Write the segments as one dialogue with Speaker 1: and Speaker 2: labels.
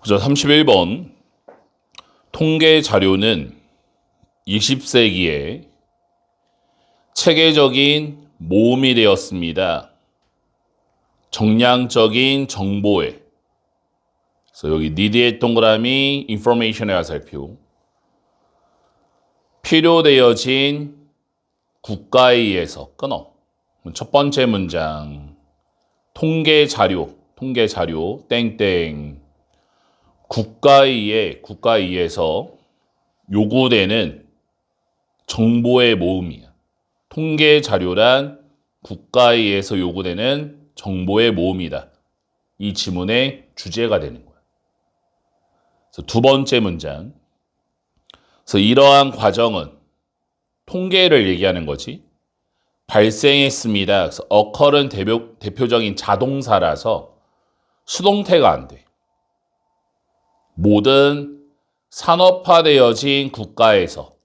Speaker 1: 그래서 31번 통계 자료는 20세기에 체계적인 모음이 되었습니다. 정량적인 정보에. 그래서 여기 need의 동그라미 information의 화살표. 필요되어진 국가에 의해서 끊어. 첫 번째 문장. 통계 자료 땡땡. 국가에 의해서 요구되는 정보의 모음이야. 통계 자료란 국가에 의해서 요구되는 정보의 모음이다. 이 지문의 주제가 되는 거야. 그래서 두 번째 문장. 그래서 이러한 과정은 통계를 얘기하는 거지. 발생했습니다. 그래서 occur은 대표적인 자동사라서 수동태가 안 돼. 모든 산업화되어진 국가에서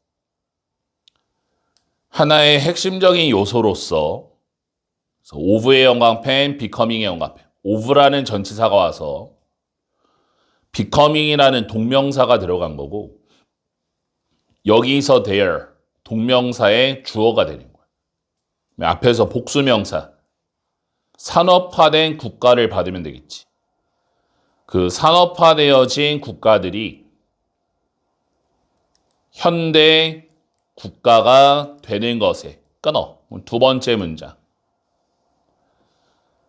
Speaker 1: 하나의 핵심적인 요소로서 of의 영광펜, becoming의 영광펜. of라는 전치사가 와서 becoming이라는 동명사가 들어간 거고 여기서 there, 동명사의 주어가 되는 거야. 앞에서 복수명사, 산업화된 국가를 받으면 되겠지. 그 산업화되어진 국가들이 현대 국가가 되는 것에 끊어. 두 번째 문장.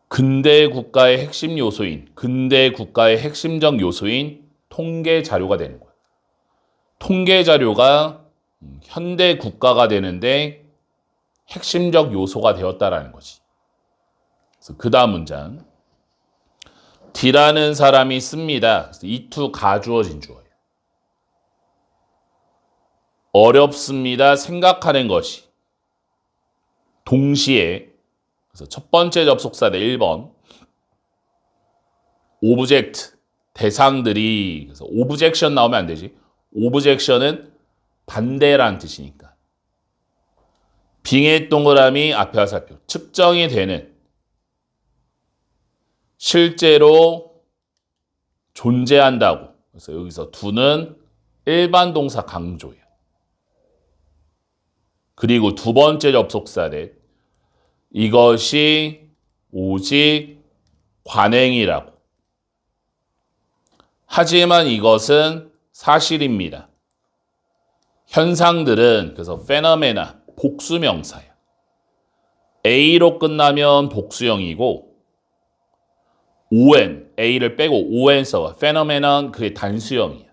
Speaker 1: 근대 국가의 핵심 요소인, 근대 국가의 핵심적 요소인 통계 자료가 되는 거야. 통계 자료가 현대 국가가 되는데 핵심적 요소가 되었다라는 거지. 그래서 그 다음 문장. D라는 사람이 씁니다. 이 to 가주어진 주어예요. 어렵습니다. 생각하는 것이. 동시에 그래서 첫 번째 접속사대 1번 오브젝트 대상들이 그래서 오브젝션 나오면 안 되지. 오브젝션은 반대라는 뜻이니까. 빙의 동그라미 앞에 화살표. 측정이 되는 실제로 존재한다고. 그래서 여기서 두는 일반 동사 강조예요. 그리고 두 번째 접속사대 이것이 오직 관행이라고. 하지만 이것은 사실입니다. 현상들은 그래서 phenomena 복수명사야. A로 끝나면 복수형이고 on, A를 빼고 on 써봐. phenomenon 그게 단수형이야.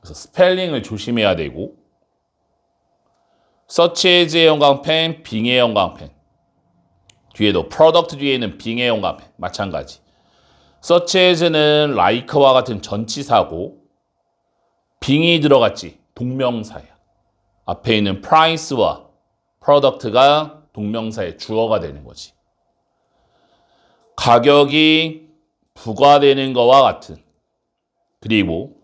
Speaker 1: 그래서 스펠링을 조심해야 되고 such as의 형광펜, 빙의 형광펜. 뒤에도 product 뒤에는 빙의 형광펜. 마찬가지. such as는 like와 같은 전치사고 빙이 들어갔지. 동명사야. 앞에 있는 price와 product가 동명사의 주어가 되는 거지. 가격이 부과되는 것과 같은 그리고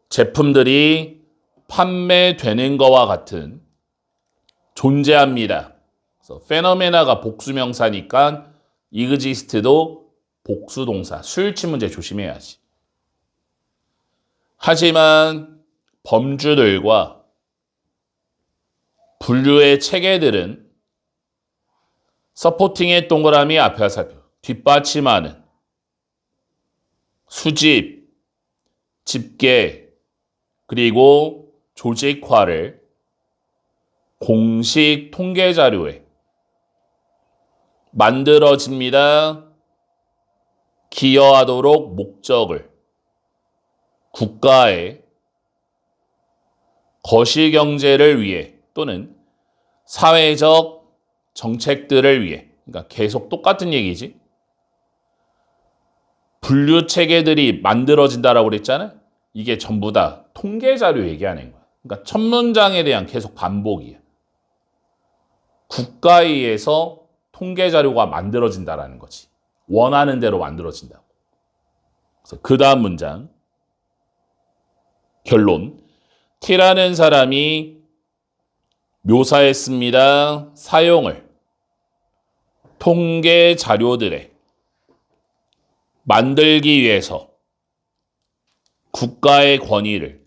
Speaker 1: 제품들이 판매되는 것과 같은 존재합니다. 그래서 phenomena가 복수명사니까 exist도 복수동사, 수일치 문제 조심해야지. 하지만 범주들과 분류의 체계들은 서포팅의 동그라미 앞에 화살표, 뒷받침하는 수집, 집계, 그리고 조직화를 공식 통계 자료에 만들어집니다. 기여하도록 목적을 국가의 거시경제를 위해 또는 사회적 정책들을 위해 그러니까 계속 똑같은 얘기지. 분류 체계들이 만들어진다라고 그랬잖아요. 이게 전부 다 통계 자료 얘기하는 거야. 그러니까 첫 문장에 대한 계속 반복이야. 국가에 의해서 통계 자료가 만들어진다라는 거지. 원하는 대로 만들어진다고. 그래서 그 다음 문장. 결론. T라는 사람이 묘사했습니다. 사용을 통계 자료들에 만들기 위해서 국가의 권위를,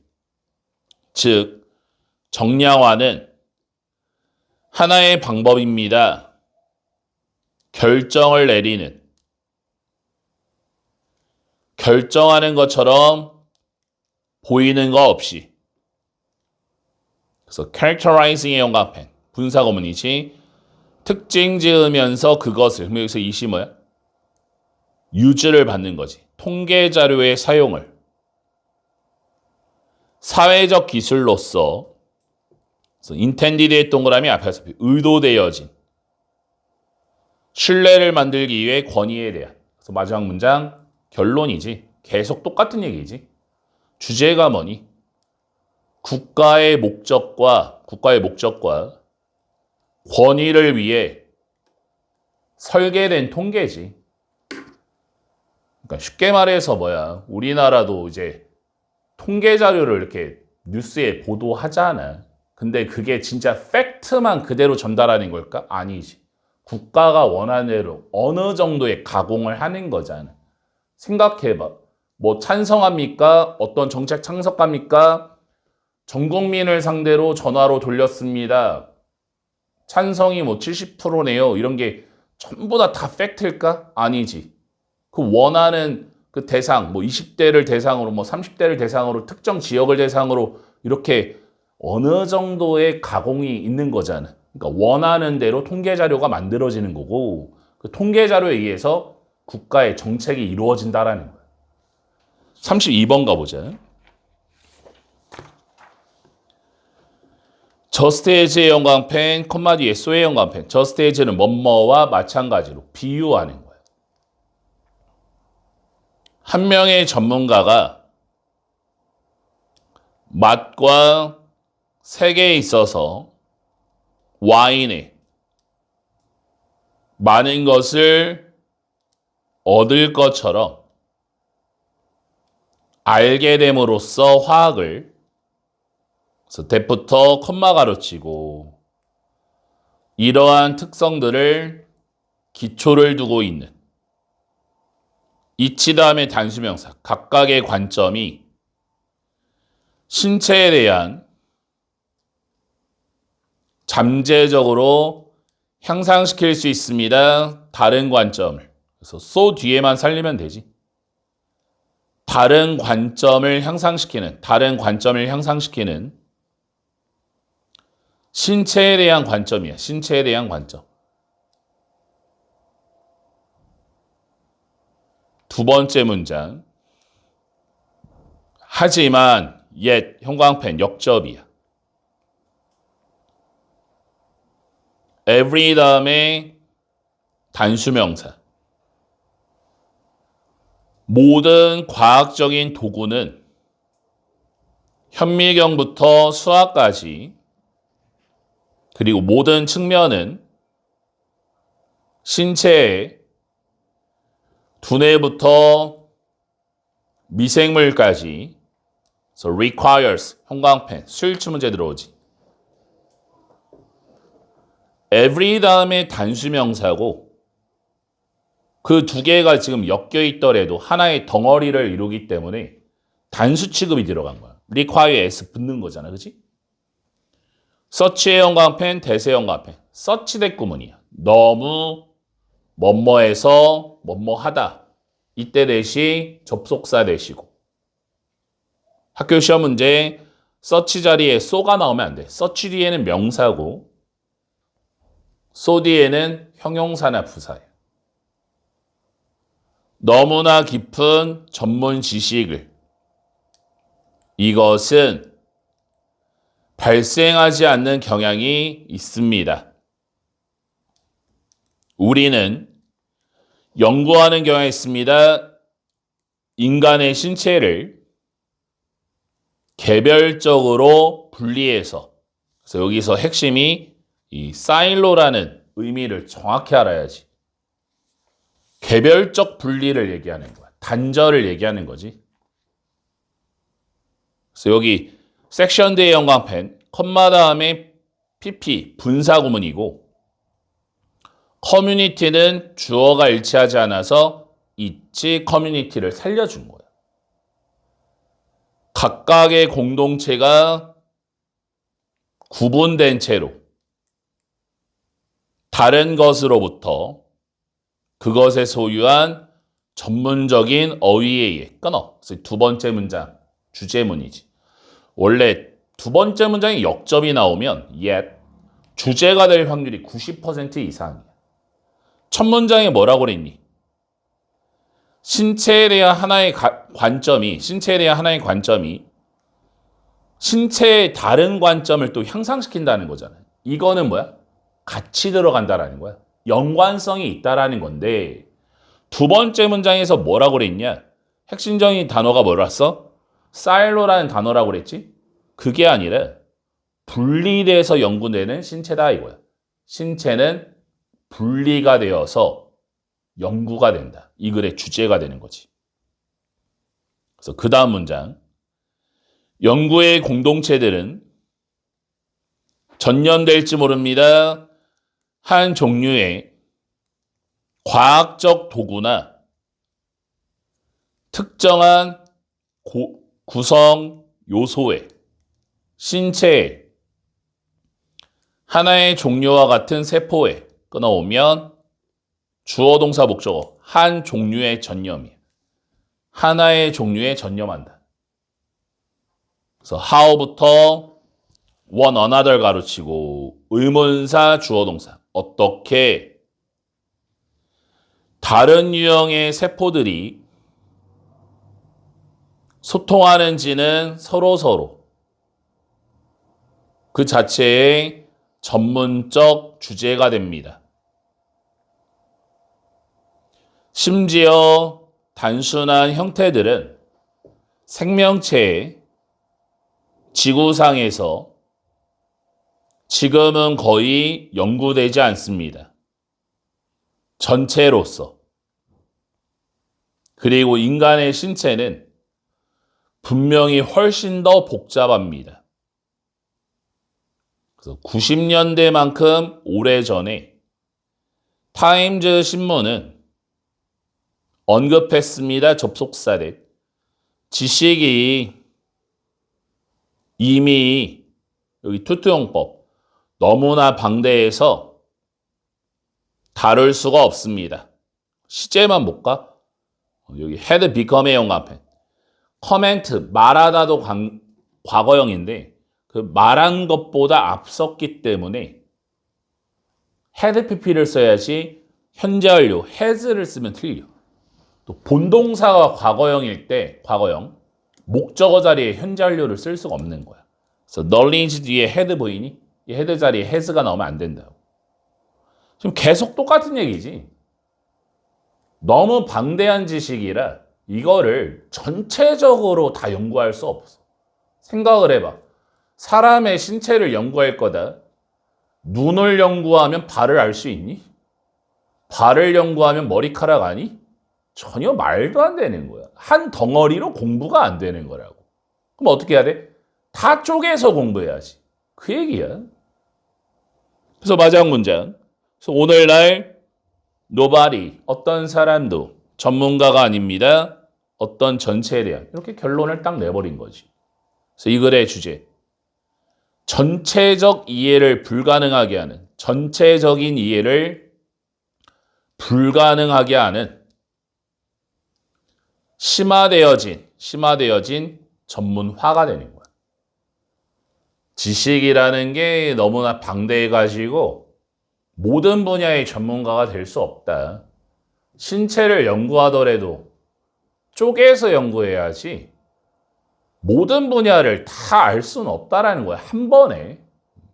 Speaker 1: 즉 정량화는 하나의 방법입니다. 결정을 내리는, 결정하는 것처럼 보이는 거 없이. 그래서 characterizing의 영감펜, 분사구문이지. 특징 지으면서 그것을, 그럼 여기서 이시 뭐야? 유즈를 받는 거지. 통계 자료의 사용을 사회적 기술로서, 그래서 intended의 동그라미 앞에서 의도되어진 신뢰를 만들기 위해 권위에 대한. 그래서 마지막 문장 결론이지. 계속 똑같은 얘기지. 주제가 뭐니? 국가의 목적과 권위를 위해 설계된 통계지. 그러니까 쉽게 말해서 뭐야? 우리나라도 이제 통계 자료를 이렇게 뉴스에 보도하잖아. 근데 그게 진짜 팩트만 그대로 전달하는 걸까? 아니지. 국가가 원하는 대로 어느 정도의 가공을 하는 거잖아. 생각해봐. 뭐 찬성합니까? 어떤 정책 참석합니까? 전 국민을 상대로 전화로 돌렸습니다. 찬성이 뭐 70%네요. 이런 게 전부 다 팩트일까? 아니지. 그 원하는 그 대상, 뭐 20대를 대상으로, 뭐 30대를 대상으로, 특정 지역을 대상으로 이렇게 어느 정도의 가공이 있는 거잖아. 그러니까 원하는 대로 통계 자료가 만들어지는 거고, 그 통계 자료에 의해서 국가의 정책이 이루어진다라는 거야. 32번 가보자. just as의 영광펜, 콤마 뒤에 so의 영광펜. just as는 뭐뭐와 마찬가지로 비유하는 거야. 한 명의 전문가가 맛과 색에 있어서 와인에 많은 것을 얻을 것처럼 알게 됨으로써 화학을, 그래서 대부터 콤마 가로치고 이러한 특성들을 기초를 두고 있는 이치 다음에 단수명사 각각의 관점이 신체에 대한 잠재적으로 향상시킬 수 있습니다. 다른 관점을. 그래서 so 뒤에만 살리면 되지. 다른 관점을 향상시키는 신체에 대한 관점이야. 신체에 대한 관점. 두 번째 문장. 하지만 yet 형광펜 역접이야. every 다음에 단수명사. 모든 과학적인 도구는 현미경부터 수학까지 그리고 모든 측면은 신체의 두뇌부터 미생물까지 so requires 형광펜 수일치 문제 들어오지. every 다음에 단수명사고 그 두 개가 지금 엮여 있더라도 하나의 덩어리를 이루기 때문에 단수 취급이 들어간 거야. require s 붙는 거잖아. 그치? 서치의 형광펜, 대세 형광펜. 서치 대구문이야. 너무 뭐뭐해서 뭐뭐하다. 이때 대시 접속사 대시고. 학교 시험 문제 서치 자리에 so가 나오면 안 돼. 서치 뒤에는 명사고 so 뒤에는 형용사나 부사예요. 너무나 깊은 전문 지식을. 이것은 발생하지 않는 경향이 있습니다. 우리는 연구하는 경향이 있습니다. 인간의 신체를 개별적으로 분리해서. 그래서 여기서 핵심이 이 사일로라는 의미를 정확히 알아야지. 개별적 분리를 얘기하는 거야. 단절을 얘기하는 거지. 그래서 여기 섹션 대의 형광펜, 컴마 다음에 PP, 분사구문이고 커뮤니티는 주어가 일치하지 않아서 있지 커뮤니티를 살려준 거야. 각각의 공동체가 구분된 채로 다른 것으로부터 그것에 소유한 전문적인 어휘에 의해 끊어. 그래서 두 번째 문장 주제문이지. 원래 두 번째 문장에 역접이 나오면 yet 주제가 될 확률이 90% 이상이야. 첫 문장에 뭐라고 그랬니? 신체에 대한 하나의 관점이 신체의 다른 관점을 또 향상시킨다는 거잖아요. 이거는 뭐야? 같이 들어간다라는 거야. 연관성이 있다라는 건데 두 번째 문장에서 뭐라고 그랬냐? 핵심적인 단어가 뭐라 써? 사일로라는 단어라고 그랬지? 그게 아니라 분리돼서 연구되는 신체다 이거야. 신체는 분리가 되어서 연구가 된다. 이 글의 주제가 되는 거지. 그래서 그 다음 문장. 연구의 공동체들은 전염될지 모릅니다. 한 종류의 과학적 도구나 특정한 구성 요소에 신체의 하나의 종류와 같은 세포에 끊어오면 주어 동사 목적어 한 종류의 전념이에요. 하나의 종류에 전념한다. 그래서 how부터 one another 가르치고 의문사 주어 동사 어떻게 다른 유형의 세포들이 소통하는지는 서로서로 그 자체의 전문적 주제가 됩니다. 심지어 단순한 형태들은 생명체의 지구상에서 지금은 거의 연구되지 않습니다. 전체로서. 그리고 인간의 신체는 분명히 훨씬 더 복잡합니다. 그래서 90년대만큼 오래전에 타임즈 신문은 언급했습니다. 접속사를. 지식이 이미 여기 투투용법 너무나 방대해서 다룰 수가 없습니다. 시제만 볼까? 여기 had become의 앞에 커멘트 말하다도 과거형인데 그 말한 것보다 앞섰기 때문에 had pp를 써야지 현재 완료 has를 쓰면 틀려. 또 본동사가 과거형일 때 과거형 목적어 자리에 현재 완료를 쓸 수가 없는 거야. 그래서 knowledge 뒤에 had 보이니? 이 had 자리에 has가 나오면 안 된다고. 지금 계속 똑같은 얘기지. 너무 방대한 지식이라 이거를 전체적으로 다 연구할 수 없어. 생각을 해봐. 사람의 신체를 연구할 거다. 눈을 연구하면 발을 알 수 있니? 발을 연구하면 머리카락 아니? 전혀 말도 안 되는 거야. 한 덩어리로 공부가 안 되는 거라고. 그럼 어떻게 해야 돼? 다 쪼개서 공부해야지. 그 얘기야. 그래서 마지막 문장. 그래서 오늘날 nobody, 어떤 사람도 전문가가 아닙니다. 어떤 전체에 대한 이렇게 결론을 딱 내버린 거지. 그래서 이 글의 주제. 전체적 이해를 불가능하게 하는, 전체적인 이해를 불가능하게 하는 심화되어진 전문화가 되는 거야. 지식이라는 게 너무나 방대해가지고 모든 분야의 전문가가 될 수 없다. 신체를 연구하더라도 쪼개서 연구해야지 모든 분야를 다 알 수는 없다라는 거야. 한 번에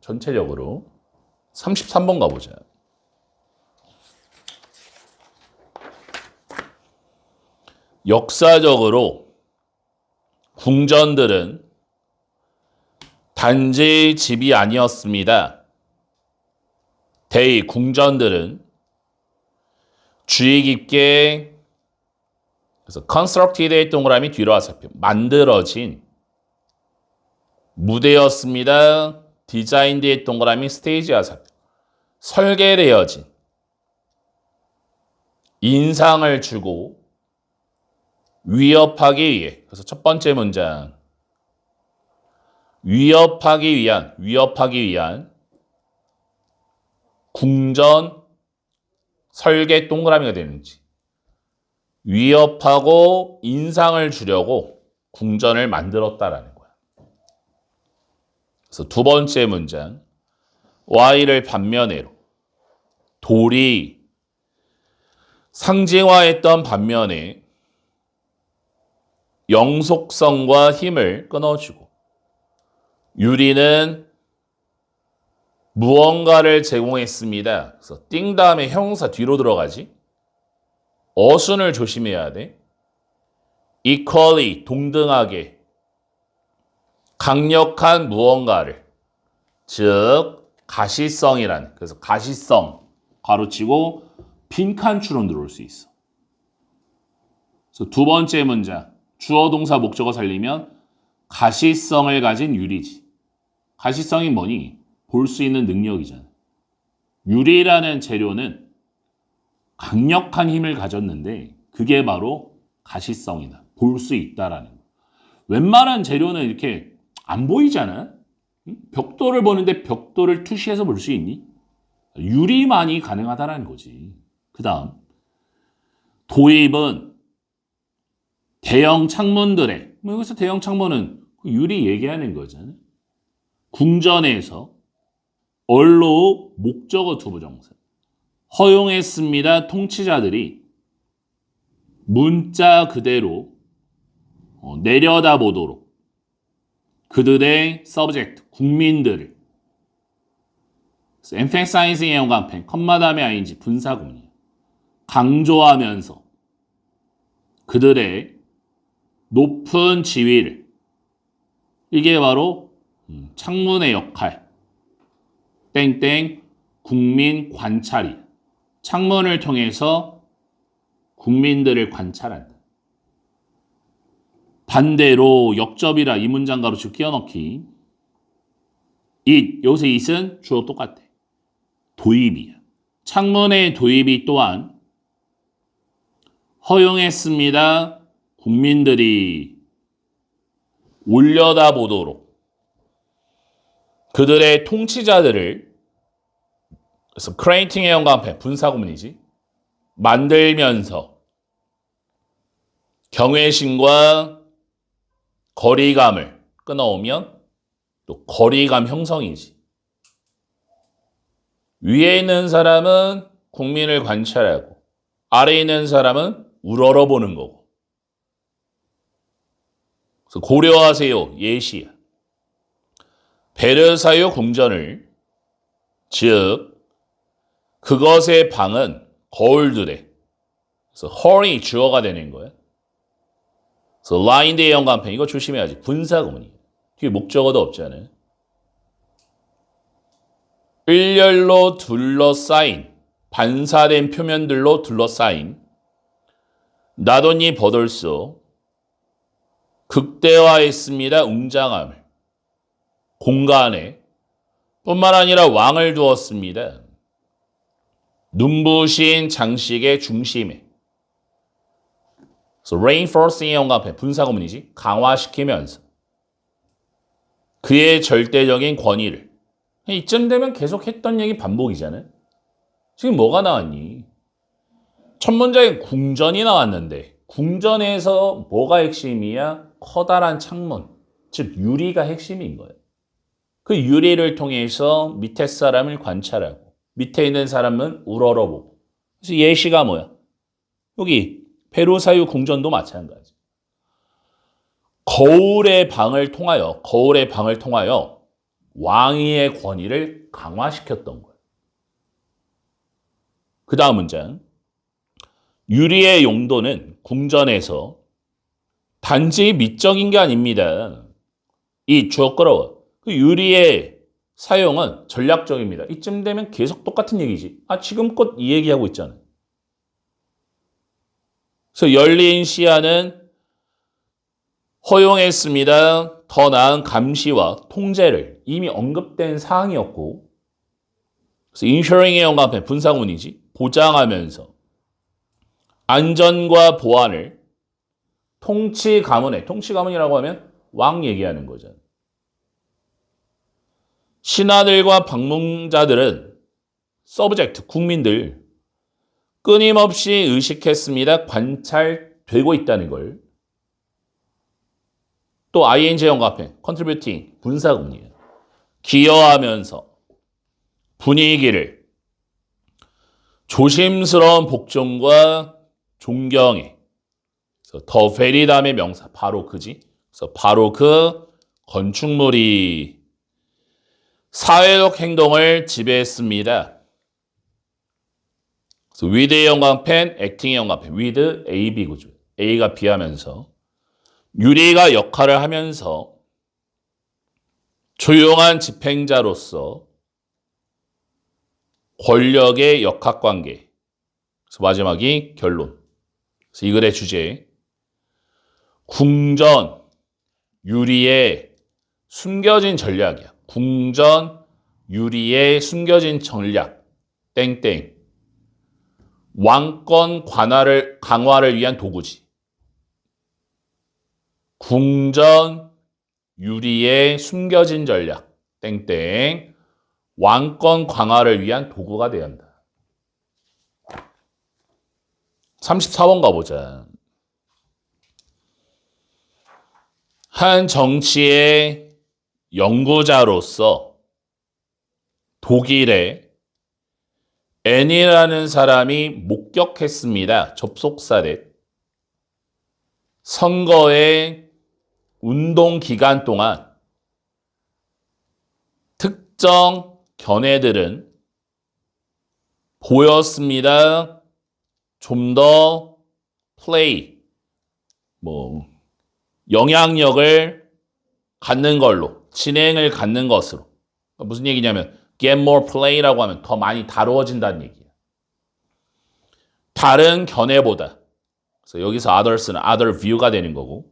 Speaker 1: 전체적으로. 33번 가보자. 역사적으로 궁전들은 단지 집이 아니었습니다. 궁전들은 주의 깊게 그래서 constructed의 동그라미 뒤로 와서 만들어진 무대였습니다. designed의 동그라미 스테이지 와서 설계되어진 인상을 주고 위협하기 위해. 그래서 첫 번째 문장 위협하기 위한 궁전 설계 동그라미가 되는지. 위협하고 인상을 주려고 궁전을 만들었다라는 거야. 그래서 두 번째 문장. Y를 반면에로. 돌이 상징화했던 반면에 영속성과 힘을 끊어주고 유리는 무언가를 제공했습니다. 그래서 띵 다음에 형용사 뒤로 들어가지. 어순을 조심해야 돼. equally, 동등하게 강력한 무언가를, 즉 가시성이란, 그래서 가시성 가로치고 빈칸추론 들어올 수 있어. 그래서 두 번째 문장, 주어 동사 목적어 살리면 가시성을 가진 유리지. 가시성이 뭐니? 볼 수 있는 능력이잖아. 유리라는 재료는 강력한 힘을 가졌는데 그게 바로 가시성이다. 볼 수 있다라는 거. 웬만한 재료는 이렇게 안 보이잖아. 벽돌을 보는데 벽돌을 투시해서 볼 수 있니? 유리만이 가능하다라는 거지. 그 다음 도입은 대형 창문들에, 여기서 대형 창문은 유리 얘기하는 거잖아. 궁전에서 얼로 목적어 투부정사 허용했습니다. 통치자들이 문자 그대로 내려다보도록 그들의 subject, 국민들을 emphasizing의 연관펜, 컴마 다음에 ing, 분사구문이에요. 강조하면서 그들의 높은 지위를, 이게 바로 창문의 역할, 땡땡 국민 관찰이, 창문을 통해서 국민들을 관찰한다. 반대로 역접이라 이 문장 가로치고 끼워넣기. 여기서 it은 주어 똑같아. 도입이야. 창문의 도입이 또한 허용했습니다. 국민들이 올려다보도록 그들의 통치자들을, 그래서 creating의 연관편 분사구문이지, 만들면서 경외심과 거리감을 끊어오면 또 거리감 형성이지. 위에 있는 사람은 국민을 관찰하고 아래에 있는 사람은 우러러보는 거고. 그래서 고려하세요. 예시야. 베르사유 궁전을, 즉 그것의 방은 거울들에, 그래서 헐이 주어가 되는 거야. 그래서 라인드의 연관편, 이거 조심해야지. 분사구문이에요. 뒤에 목적어도 없잖아요. 일렬로 둘러싸인, 반사된 표면들로 둘러싸인 나돈이 버돌소, 극대화했습니다. 웅장함을 공간에, 뿐만 아니라 왕을 두었습니다. 눈부신 장식의 중심에. 그래서 reinforcing의 연관편 분사구문이지, 강화시키면서 그의 절대적인 권위를. 이쯤 되면 계속 했던 얘기 반복이잖아요. 지금 뭐가 나왔니? 첫 문장에 궁전이 나왔는데 궁전에서 뭐가 핵심이야? 커다란 창문, 즉 유리가 핵심인 거예요. 그 유리를 통해서 밑에 사람을 관찰하고 밑에 있는 사람은 우러러보고. 그래서 예시가 뭐야? 여기 베르사유 궁전도 마찬가지. 거울의 방을 통하여 왕위의 권위를 강화시켰던 거예요. 그 다음 문장. 유리의 용도는 궁전에서 단지 미적인 게 아닙니다. 이 주어 끌어와. 그 유리의 사용은 전략적입니다. 이쯤 되면 계속 똑같은 얘기지. 지금껏 이 얘기하고 있잖아요. 그래서 열린 시야는 허용했습니다. 더 나은 감시와 통제를, 이미 언급된 사항이었고, 그래서 ensuring의 연관편 분사구문이지, 보장하면서 안전과 보안을 통치 가문이라고 하면 왕 얘기하는 거잖아요. 신하들과 방문자들은 서브젝트, 국민들 끊임없이 의식했습니다. 관찰되고 있다는 걸. 또 ing 연관편, contributing, 분사구문이에요. 기여하면서 분위기를 조심스러운 복종과 존경에 더 very 다음의 명사 바로 그지. 그래서 바로 그 건축물이 사회적 행동을 지배했습니다. 그래서 with의 연관펜, acting의 연관펜, with A, B 구조. A가 B하면서 유리가 역할을 하면서 조용한 집행자로서 권력의 역학관계. 그래서 마지막이 결론. 그래서 이 글의 주제 궁전 유리의 숨겨진 전략이야. 궁전 유리의 숨겨진 전략. 땡땡. 왕권 강화를 위한 도구지. 궁전 유리의 숨겨진 전략. 땡땡. 왕권 강화를 위한 도구가 되어야 한다. 34번 가보자. 한 정치의 연구자로서 독일에 N이라는 사람이 목격했습니다. 접속사례. 선거의 운동 기간 동안 특정 견해들은 보였습니다. 좀 더 플레이, 영향력을 갖는 걸로, 진행을 갖는 것으로. 무슨 얘기냐면 get more play라고 하면 더 많이 다루어진다는 얘기예요. 다른 견해보다. 그래서 여기서 others는 other view가 되는 거고.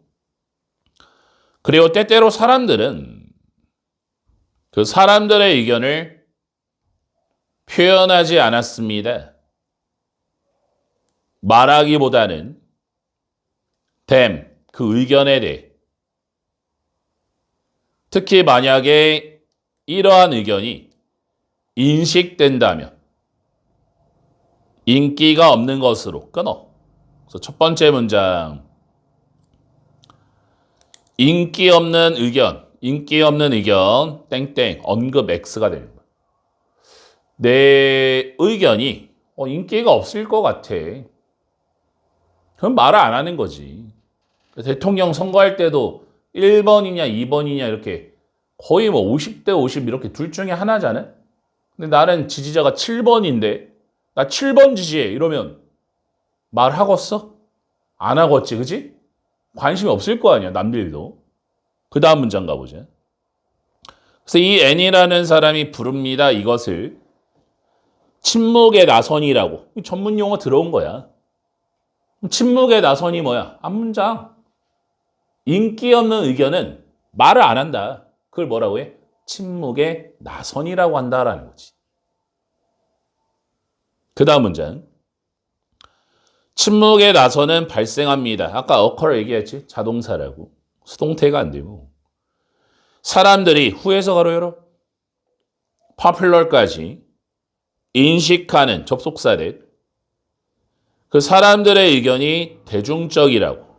Speaker 1: 그리고 때때로 사람들은 그 사람들의 의견을 표현하지 않았습니다. 말하기보다는 them, 그 의견에 대해. 특히 만약에 이러한 의견이 인식된다면 인기가 없는 것으로 끊어. 그래서 첫 번째 문장 인기 없는 의견 땡땡 언급 X가 되는 거야. 내 의견이 인기가 없을 것 같아. 그럼 말을 안 하는 거지. 대통령 선거할 때도 1번이냐 2번이냐 이렇게 거의 50대 50 이렇게 둘 중에 하나잖아. 근데 나는 지지자가 7번인데 나 7번 지지해 이러면 말하겠어? 안 하겠지, 그지? 관심이 없을 거 아니야, 남들도. 그 다음 문장 가보자. 그래서 이 N이라는 사람이 부릅니다. 이것을 침묵의 나선이라고. 전문 용어 들어온 거야. 침묵의 나선이 뭐야? 앞문장. 인기 없는 의견은 말을 안 한다. 그걸 뭐라고 해? 침묵의 나선이라고 한다라는 거지. 그 다음 문장. 침묵의 나선은 발생합니다. 아까 occur 얘기했지? 자동사라고. 수동태가 안 되고. 사람들이 후에서 가로 열어. popular까지 인식하는 접속사들. 그 사람들의 의견이 대중적이라고.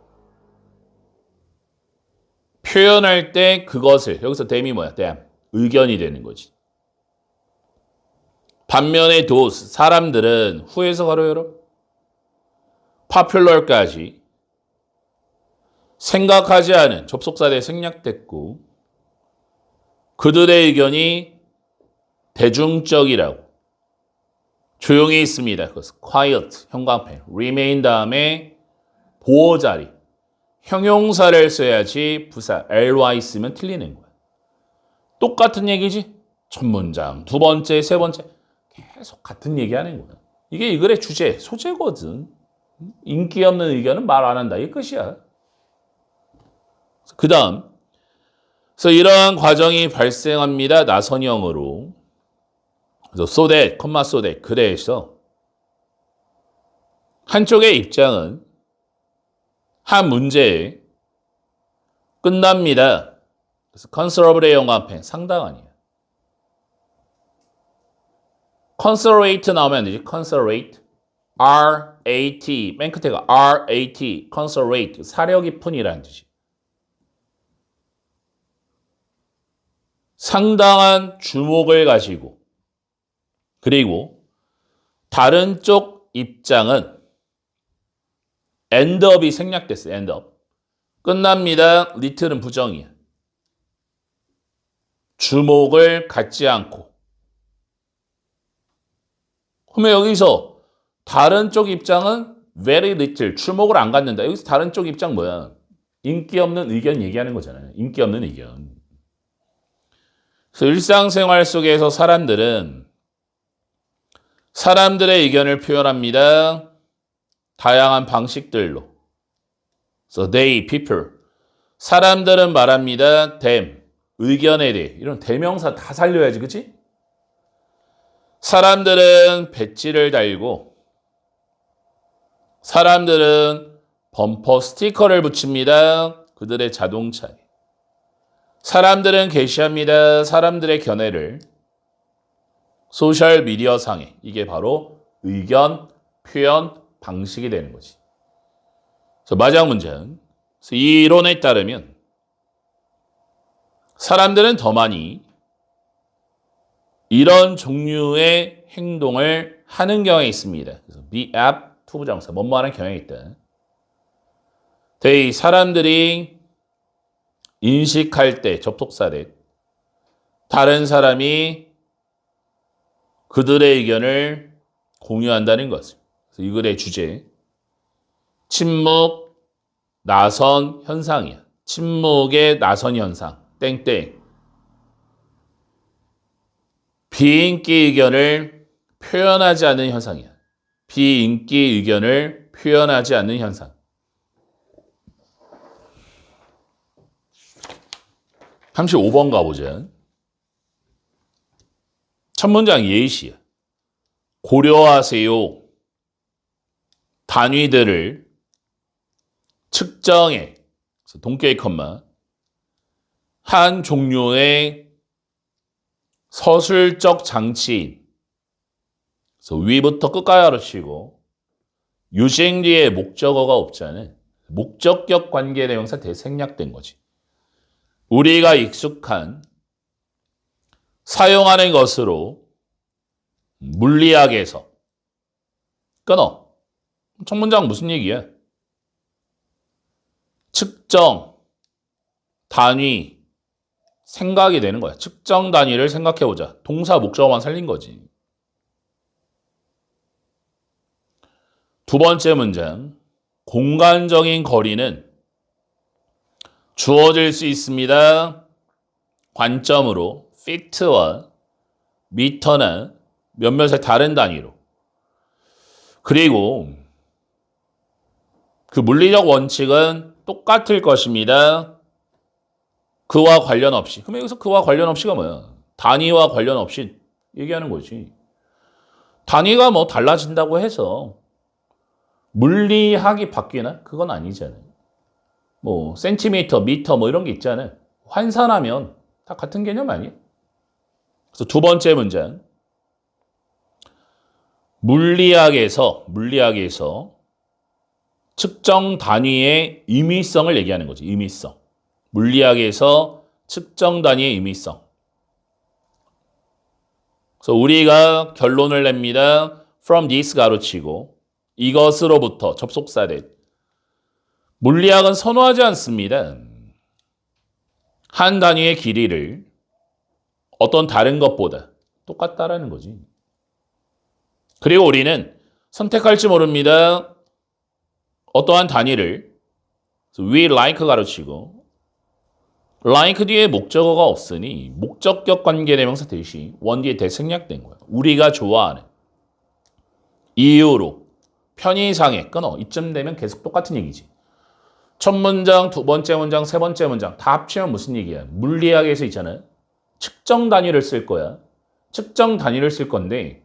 Speaker 1: 표현할 때 그것을, 여기서 them이 뭐야? them. 의견이 되는 거지. 반면에 those, 사람들은 후에서 가로 열어. popular까지 생각하지 않은 접속사대 생략됐고 그들의 의견이 대중적이라고. 조용히 있습니다. 그래서 quiet, 형광펜, remain 다음에 보호자리. 형용사를 써야지 부사, ly 쓰면 틀리는 거야. 똑같은 얘기지? 첫 문장, 두 번째, 세 번째. 계속 같은 얘기 하는 거야. 이게 이 글의 주제, 소재거든. 인기 없는 의견은 말 안 한다. 이게 끝이야. 그 다음. 그래서 이러한 과정이 발생합니다. 나선형으로. 그래서 so that, so that. 그래서 한쪽의 입장은 한 문제에 끝납니다. 그래서 conservative의 영화펜 상당 아니야. conservate 나오면 안 되지. conservate. R-A-T. 맨 끝에가 R-A-T. conservate. 사려 깊은이라는 뜻이. 상당한 주목을 가지고 그리고 다른 쪽 입장은 end up이 생략됐어요. end up. 끝납니다. little은 부정이야. 주목을 갖지 않고. 그러면 여기서 다른 쪽 입장은 very little, 주목을 안 갖는다. 여기서 다른 쪽 입장 뭐야? 인기 없는 의견 얘기하는 거잖아요. 인기 없는 의견. 그래서 일상생활 속에서 사람들은 사람들의 의견을 표현합니다. 다양한 방식들로. So they, people. 사람들은 말합니다. them. 의견에 대해. 이런 대명사 다 살려야지, 그치? 사람들은 배지를 달고 사람들은 범퍼 스티커를 붙입니다. 그들의 자동차에. 사람들은 게시합니다. 사람들의 견해를 소셜미디어 상에. 이게 바로 의견 표현 방식이 되는 거지. 그래서 마지막 문제는 이 이론에 따르면 사람들은 더 많이 이런 종류의 행동을 하는 경향이 있습니다. 그래서 be apt 투부정사 뭐뭐하는 경향이 있다. 사람들이 인식할 때 접속사대 다른 사람이 그들의 의견을 공유한다는 것을. 그래서 이 글의 주제 침묵, 나선 현상이야. 침묵의 나선 현상 땡땡. 비인기 의견을 표현하지 않는 현상이야. 비인기 의견을 표현하지 않는 현상. 35번 가보자. 첫 문장 예시야. 고려하세요. 단위들을 측정해. 동격의 컴마. 한 종류의 서술적 장치인. 그래서 위부터 끝까지 가르치고 유행 뒤에 목적어가 없잖아. 목적격 관계 대명사 대생략된 거지. 우리가 익숙한 사용하는 것으로 물리학에서 끊어. 첫 문장 무슨 얘기야? 측정, 단위, 생각이 되는 거야. 측정 단위를 생각해보자. 동사 목적어만 살린 거지. 두 번째 문장. 공간적인 거리는 주어질 수 있습니다. 관점으로 feet와 미터나 몇몇의 다른 단위로. 그리고 그 물리적 원칙은 똑같을 것입니다. 그와 관련 없이. 그럼 여기서 그와 관련 없이가 뭐야? 단위와 관련 없이 얘기하는 거지. 단위가 뭐 달라진다고 해서 물리학이 바뀌나? 그건 아니잖아요. 뭐 센티미터, 미터 뭐 이런 게 있잖아요. 환산하면 다 같은 개념 아니에요? 그래서 두 번째 문장. 물리학에서 측정 단위의 의미성을 얘기하는 거지. 의미성. 물리학에서 측정 단위의 의미성. 그래서 우리가 결론을 냅니다. From this 가로치고 이것으로부터 접속사대. 물리학은 선호하지 않습니다. 한 단위의 길이를 어떤 다른 것보다 똑같다라는 거지. 그리고 우리는 선택할지 모릅니다. 어떠한 단위를 we like 가로치고 like 뒤에 목적어가 없으니 목적격 관계대명사 대신 원 뒤에 대생략된 거야. 우리가 좋아하는 이유로 편의상에 끊어. 이쯤 되면 계속 똑같은 얘기지. 첫 문장, 두 번째 문장, 세 번째 문장 다 합치면 무슨 얘기야? 물리학에서 있잖아요. 측정 단위를 쓸 거야. 측정 단위를 쓸 건데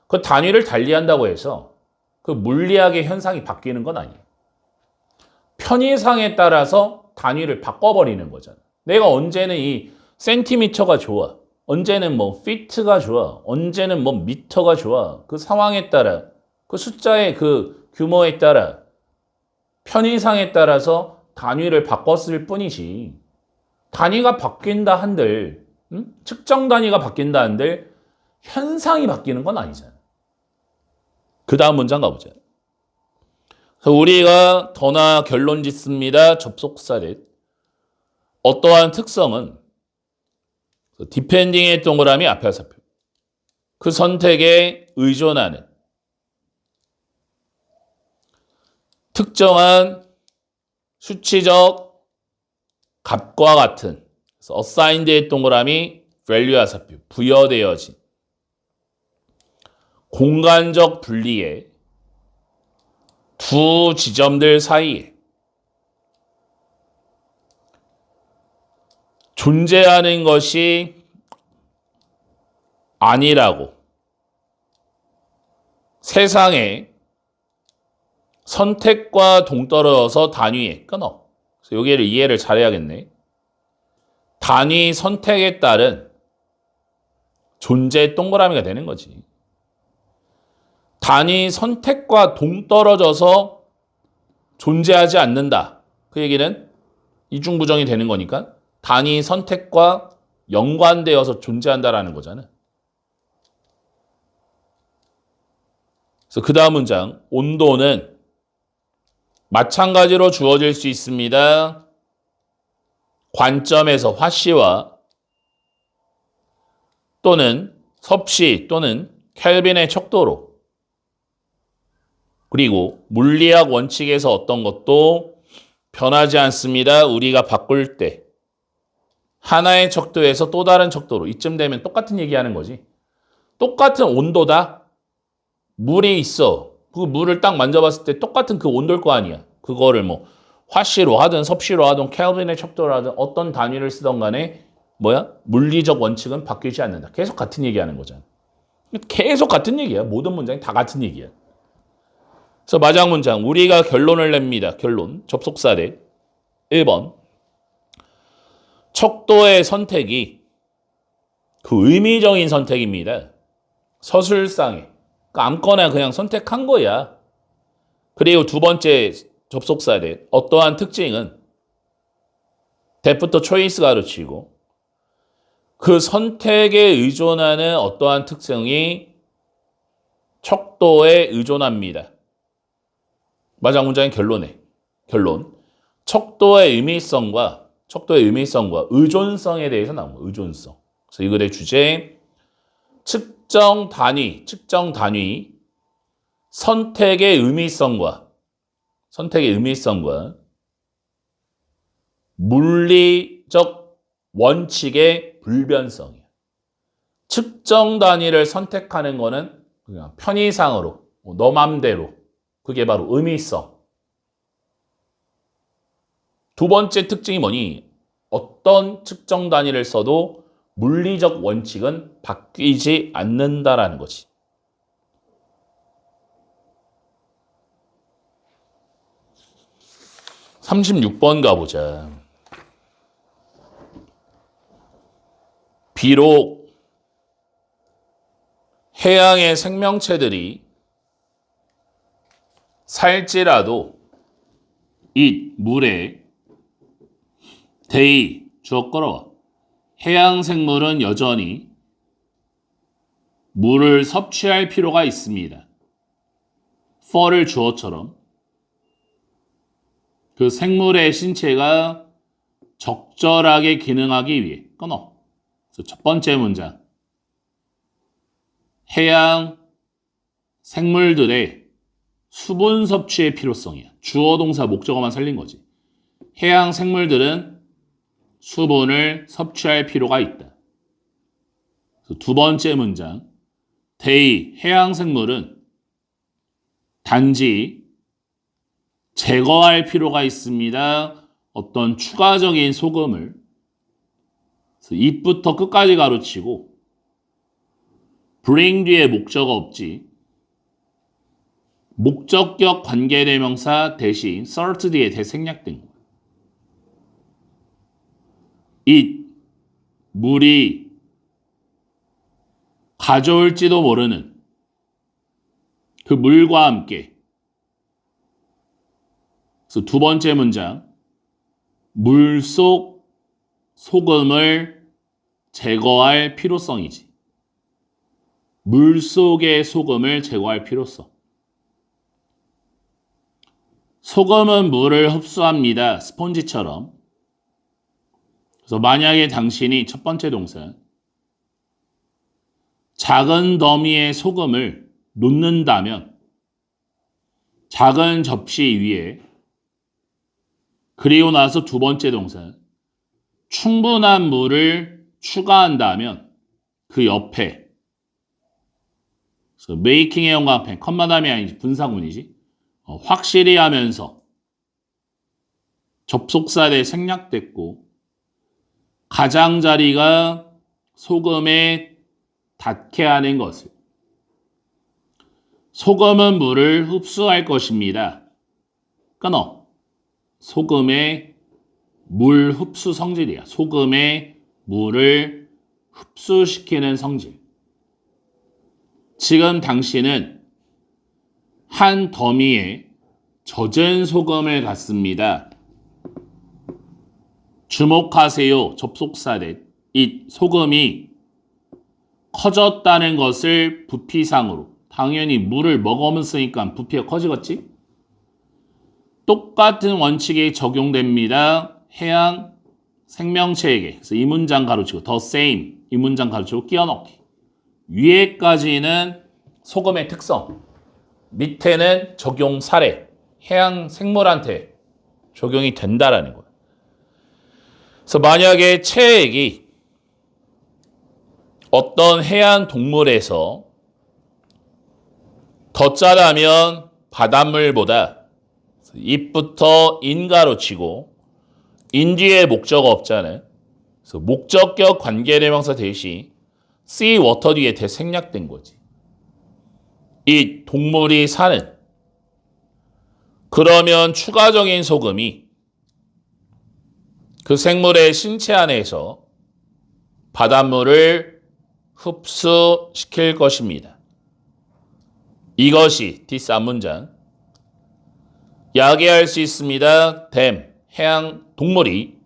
Speaker 1: 그 단위를 달리한다고 해서 그 물리학의 현상이 바뀌는 건 아니에요. 편의상에 따라서 단위를 바꿔버리는 거잖아. 내가 언제는 이 센티미터가 좋아. 언제는 뭐 fit가 좋아. 언제는 뭐 미터가 좋아. 그 상황에 따라, 그 숫자의 그 규모에 따라, 편의상에 따라서 단위를 바꿨을 뿐이지. 단위가 바뀐다 한들, 측정 단위가 바뀐다 한들 현상이 바뀌는 건 아니잖아. 그 다음 문장 가보자. 그래서 우리가 더나 결론 짓습니다. 접속사를. 어떠한 특성은 디펜딩의 동그라미 앞에 화살표. 그 선택에 의존하는 특정한 수치적 값과 같은 assigned의 동그라미 value 화살표. 부여되어진 공간적 분리에 두 지점들 사이에 존재하는 것이 아니라고 세상에 선택과 동떨어져서 단위에 끊어. 그래서 여기를 이해를 잘해야겠네. 단위 선택에 따른 존재 동그라미가 되는 거지. 단위 선택과 동떨어져서 존재하지 않는다. 그 얘기는 이중부정이 되는 거니까 단위 선택과 연관되어서 존재한다라는 거잖아. 그래서 그 다음 문장, 온도는 마찬가지로 주어질 수 있습니다. 관점에서 화씨와 또는 섭씨 또는 켈빈의 척도로, 그리고 물리학 원칙에서 어떤 것도 변하지 않습니다. 우리가 바꿀 때 하나의 척도에서 또 다른 척도로, 이쯤 되면 똑같은 얘기하는 거지. 똑같은 온도다. 물이 있어. 그 물을 딱 만져봤을 때 똑같은 그 온도일 거 아니야. 그거를 뭐 화씨로 하든 섭씨로 하든 켈빈의 척도로 하든 어떤 단위를 쓰던 간에 물리적 원칙은 바뀌지 않는다. 계속 같은 얘기하는 거잖아. 계속 같은 얘기야. 모든 문장이 다 같은 얘기야. 그래서 마지막 문장, 우리가 결론을 냅니다. 결론, 접속사래. 1번, 척도의 선택이 그 의미적인 선택입니다. 서술상에. 그러니까 아무거나 그냥 선택한 거야. 그리고 두 번째 접속사래. 어떠한 특징은 대부터 초이스 가르치고 그 선택에 의존하는 어떠한 특성이 척도에 의존합니다. 마지막 문장의 결론에. 결론. 척도의 의미성과 의존성에 대해서 나온 거예요. 의존성. 그래서 이 글의 주제, 측정 단위, 선택의 의미성과 물리적 원칙의 불변성이야. 측정 단위를 선택하는 거는 그냥 편의상으로, 너 맘대로. 그게 바로 의미성. 두 번째 특징이 뭐니? 어떤 측정 단위를 써도 물리적 원칙은 바뀌지 않는다라는 거지. (36번) 가보자. 비록 해양의 생명체들이 살지라도 이 물에 they 주어 끌어와. 해양 생물은 여전히 물을 섭취할 필요가 있습니다. for를 주어처럼 그 생물의 신체가 적절하게 기능하기 위해 끊어. 그래서 첫 번째 문장, 해양 생물들의 수분 섭취의 필요성이야. 주어 동사 목적어만 살린 거지. 해양 생물들은 수분을 섭취할 필요가 있다. 그래서 두 번째 문장, they 해양 생물은 단지 제거할 필요가 있습니다. 어떤 추가적인 소금을. 그래서 it부터 끝까지 가로치고 bring 뒤에 목적어 없지. 목적격 관계대명사 대신 cert 뒤에 대생략된 거야. it, 물이 가져올지도 모르는 그 물과 함께. 그래서 두 번째 문장, 물 속 소금을 제거할 필요성이지. 물 속의 소금을 제거할 필요성. 소금은 물을 흡수합니다. 스폰지처럼. 그래서 만약에 당신이 첫 번째 동사, 작은 더미에 소금을 놓는다면 작은 접시 위에, 그리고 나서 두 번째 동사, 충분한 물을 추가한다면 그 옆에, 그래서 메이킹의 영광펜, 컴마담이 아니지 분사구문이지, 확실히 하면서 접속사에 생략됐고 가장자리가 소금에 닿게 하는 것을. 소금은 물을 흡수할 것입니다. 끊어. 소금의 물 흡수 성질이야. 소금의 물을 흡수시키는 성질. 지금 당신은 한 더미에 젖은 소금을 갖습니다. 주목하세요. 접속사대. 이 소금이 커졌다는 것을 부피상으로. 당연히 물을 먹으면서니까 부피가 커지겠지? 똑같은 원칙이 적용됩니다. 해양 생명체에게. 그래서 이 문장 가로치고 the same. 이 문장 가로치고 끼워넣기. 위에까지는 소금의 특성. 밑에는 적용 사례. 해양 생물한테 적용이 된다라는 거예요. 그래서 만약에 체액이 어떤 해안 동물에서 더 짜다면 바닷물보다 입부터 인가로 치고 인 뒤에 목적어 없잖아요. 그래서 목적격 관계대명사 대시 sea water 뒤에 대생략된 거지. 이 동물이 사는. 그러면 추가적인 소금이 그 생물의 신체 안에서 바닷물을 흡수시킬 것입니다. 이것이 디스 앞문장. 야기할 수 있습니다. 댐, 해양 동물이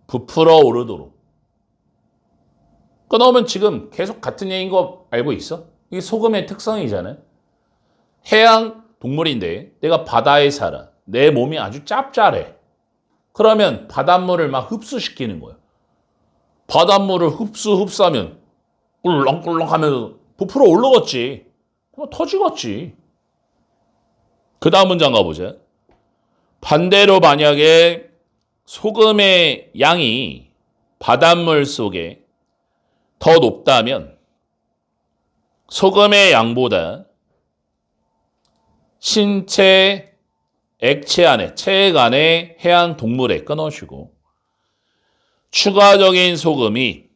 Speaker 1: 부풀어 오르도록. 끊어오면 지금 계속 같은 얘기인 거 알고 있어? 이게 소금의 특성이잖아요. 해양 동물인데 내가 바다에 살아. 내 몸이 아주 짭짤해. 그러면 바닷물을 막 흡수시키는 거야. 바닷물을 흡수하면 꿀렁꿀렁 하면서 부풀어 올라갔지. 그럼 터지겠지. 그 다음 문장 가보자. 반대로 만약에 소금의 양이 바닷물 속에 더 높다면 소금의 양보다 신체 액체 안에, 체액 안에 해양 동물에 끊어주고 추가적인 소금이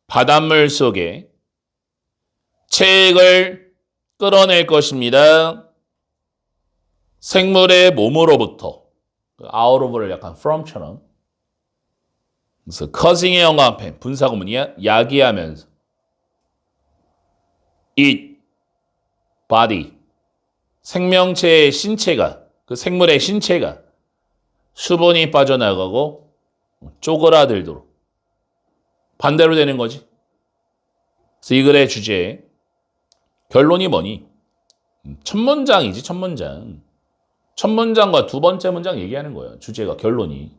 Speaker 1: 바닷물 속에 체액을 끌어낼 것입니다. 생물의 몸으로부터. out of를 약간 from처럼. 그래서 causing의 영광펜, 분사구문이야. 야기하면서. eat, body. 생명체의 신체가, 그 생물의 신체가 수분이 빠져나가고 쪼그라들도록. 반대로 되는 거지. 그래서 이 글의 주제, 결론이 뭐니? 첫 문장이지, 첫 문장. 첫 문장과 두 번째 문장 얘기하는 거예요. 주제가, 결론이.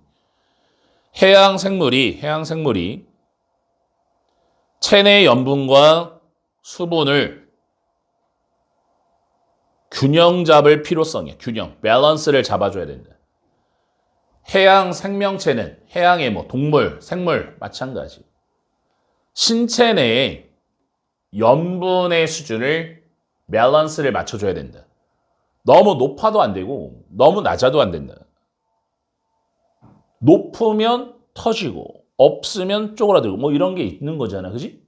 Speaker 1: 해양 생물이 체내 염분과 수분을 균형 잡을 필요성이야. 균형, 밸런스를 잡아줘야 된다. 해양 생명체는 해양의 뭐 동물, 생물 마찬가지. 신체 내에 염분의 수준을 밸런스를 맞춰줘야 된다. 너무 높아도 안 되고 너무 낮아도 안 된다. 높으면 터지고 없으면 쪼그라들고 뭐 이런 게 있는 거잖아. 그지?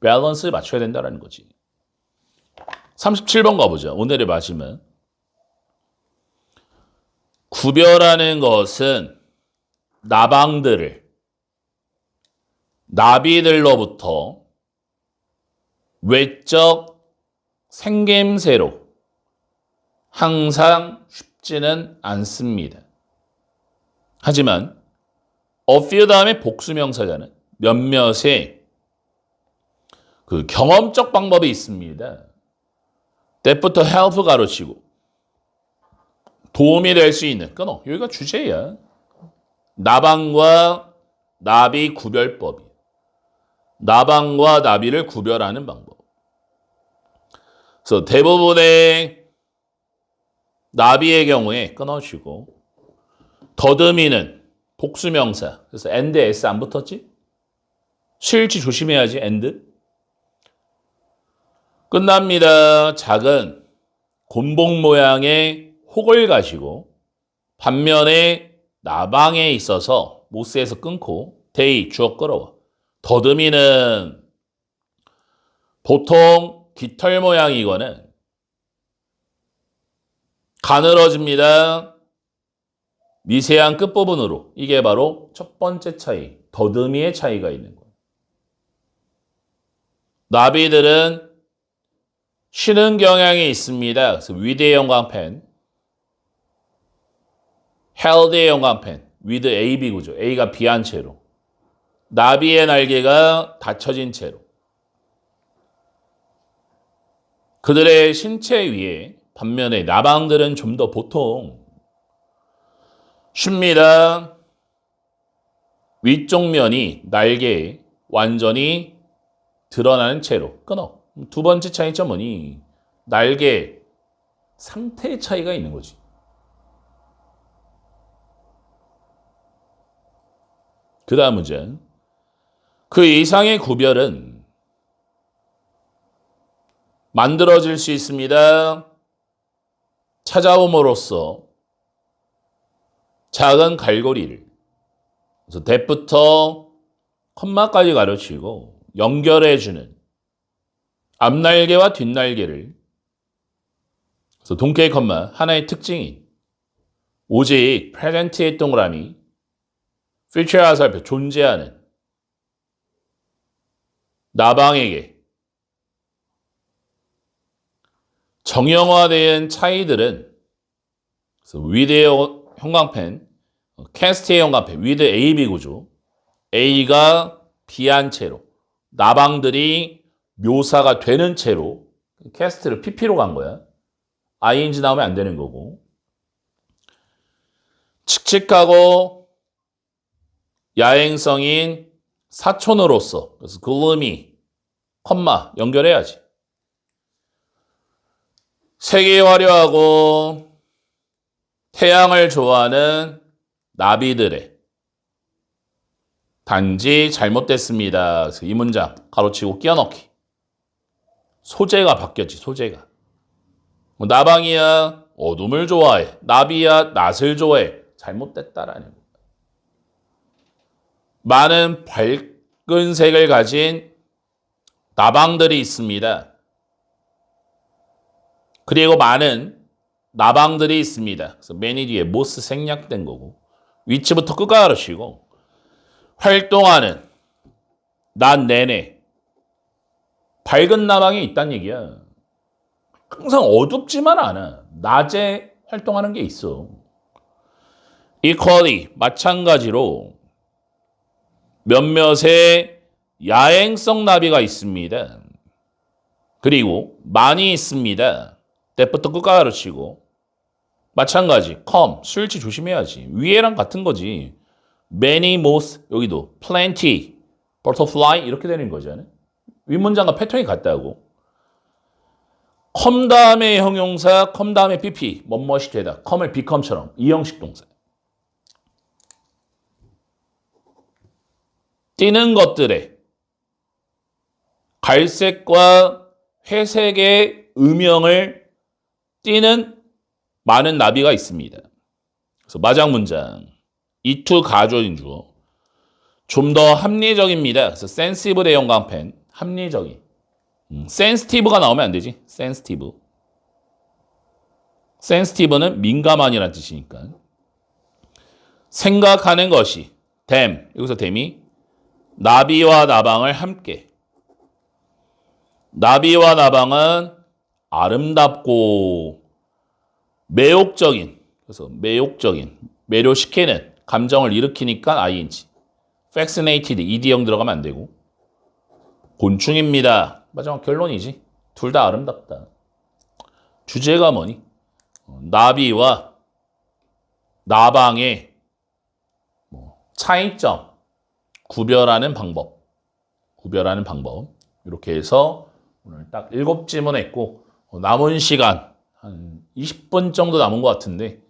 Speaker 1: 밸런스를 맞춰야 된다는 거지. 37번 가보자. 오늘의 마지막. 구별하는 것은 나비들로부터 외적 생김새로 항상 쉽지는 않습니다. 하지만 a few 다음에 복수명사잖아요. 몇몇의 그 경험적 방법이 있습니다. 때부터 help 가로치고 도움이 될 수 있는 끊어. 여기가 주제야. 나방과 나비 구별법이. 나방과 나비를 구별하는 방법. 그래서 대부분의 나비의 경우에 끊어주고 더듬이는 복수명사. 그래서 and, s 안 붙었지? 실지 조심해야지, and. 끝납니다. 작은 곤봉 모양의 혹을 가지고 반면에 나방에 있어서 모스에서 끊고 데이 주어 끌어와. 더듬이는 보통 깃털 모양이거는 가늘어집니다. 미세한 끝부분으로. 이게 바로 첫 번째 차이, 더듬이의 차이가 있는 거예요. 나비들은 쉬는 경향이 있습니다. 그래서 위드의 형광펜, held의 형광펜, with AB 구조. A가 비한 채로. 나비의 날개가 닫혀진 채로. 그들의 신체 위에 반면에 나방들은 좀 더 보통 쉽니다. 위쪽 면이 날개에 완전히 드러나는 채로 끊어. 두 번째 차이점 뭐니? 날개 상태의 차이가 있는 거지. 그 다음 문제. 그 이상의 구별은 만들어질 수 있습니다. 찾아옴으로써 작은 갈고리를 그래서 that부터 컴마까지 가르치고 연결해주는 앞날개와 뒷날개를 그래서 동태의 컴마 하나의 특징인 오직 프레젠트의 동그라미 future 화살표 존재하는 나방에게 정형화된 차이들은 위드의 형광펜, 캐스트의 형광펜, 위드 AB 구조, A가 비한 채로, 나방들이 묘사가 되는 채로 캐스트를 PP로 간 거야. ing 나오면 안 되는 거고. 칙칙하고 야행성인 사촌으로서, 그래서 글루미, 컴마 연결해야지. 색이 화려하고 태양을 좋아하는 나비들의 단지 잘못됐습니다. 그래서 이 문장 가로치고 끼워넣기. 소재가 바뀌었지, 소재가. 나방이야 어둠을 좋아해. 나비야 낯을 좋아해. 잘못됐다라는 거. 많은 밝은 색을 가진 나방들이 있습니다. 그리고 많은 나방들이 있습니다. 그래서 many 뒤에 most 생략된 거고 위치부터 끝까지 가르치고 활동하는 낮 내내 밝은 나방이 있다는 얘기야. 항상 어둡지만 않아. 낮에 활동하는 게 있어. equally 마찬가지로 몇몇의 야행성 나비가 있습니다. 그리고 많이 있습니다. 때부터 끝까지 가르치고 마찬가지 come 수일치 조심해야지. 위에랑 같은 거지. many, most 여기도 plenty, butterfly 이렇게 되는 거잖아요. 윗문장과 패턴이 같다고. come 다음에 형용사, come 다음에 pp 뭐뭇이 되다. come을 become처럼 이 형식 동사. 띄는 것들의 갈색과 회색의 음영을 띄는 많은 나비가 있습니다. 그래서 마장 문장 이투 가조인 주어 좀 더 합리적입니다. 그래서 sensitive 대 형광펜 합리적인. sensitive가 나오면 안 되지. sensitive는 민감한이라는 뜻이니까. 생각하는 것이 them 여기서 them이 나비와 나방을 함께 나비와 나방은 아름답고 매혹적인, 그래서 매혹적인, 매료시키는, 감정을 일으키니까 ing. fascinated, ed형 들어가면 안 되고. 곤충입니다. 마지막 결론이지. 둘 다 아름답다. 주제가 뭐니? 나비와 나방의 차이점, 구별하는 방법. 이렇게 해서 오늘 딱 7지문 했고, 남은 시간 한 20분 정도 남은 것 같은데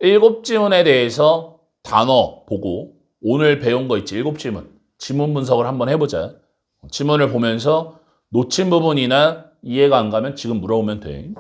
Speaker 1: 7지문에 대해서 단어 보고 오늘 배운 거 있지 7지문 지문 분석을 한번 해보자. 지문을 보면서 놓친 부분이나 이해가 안 가면 지금 물어보면 돼.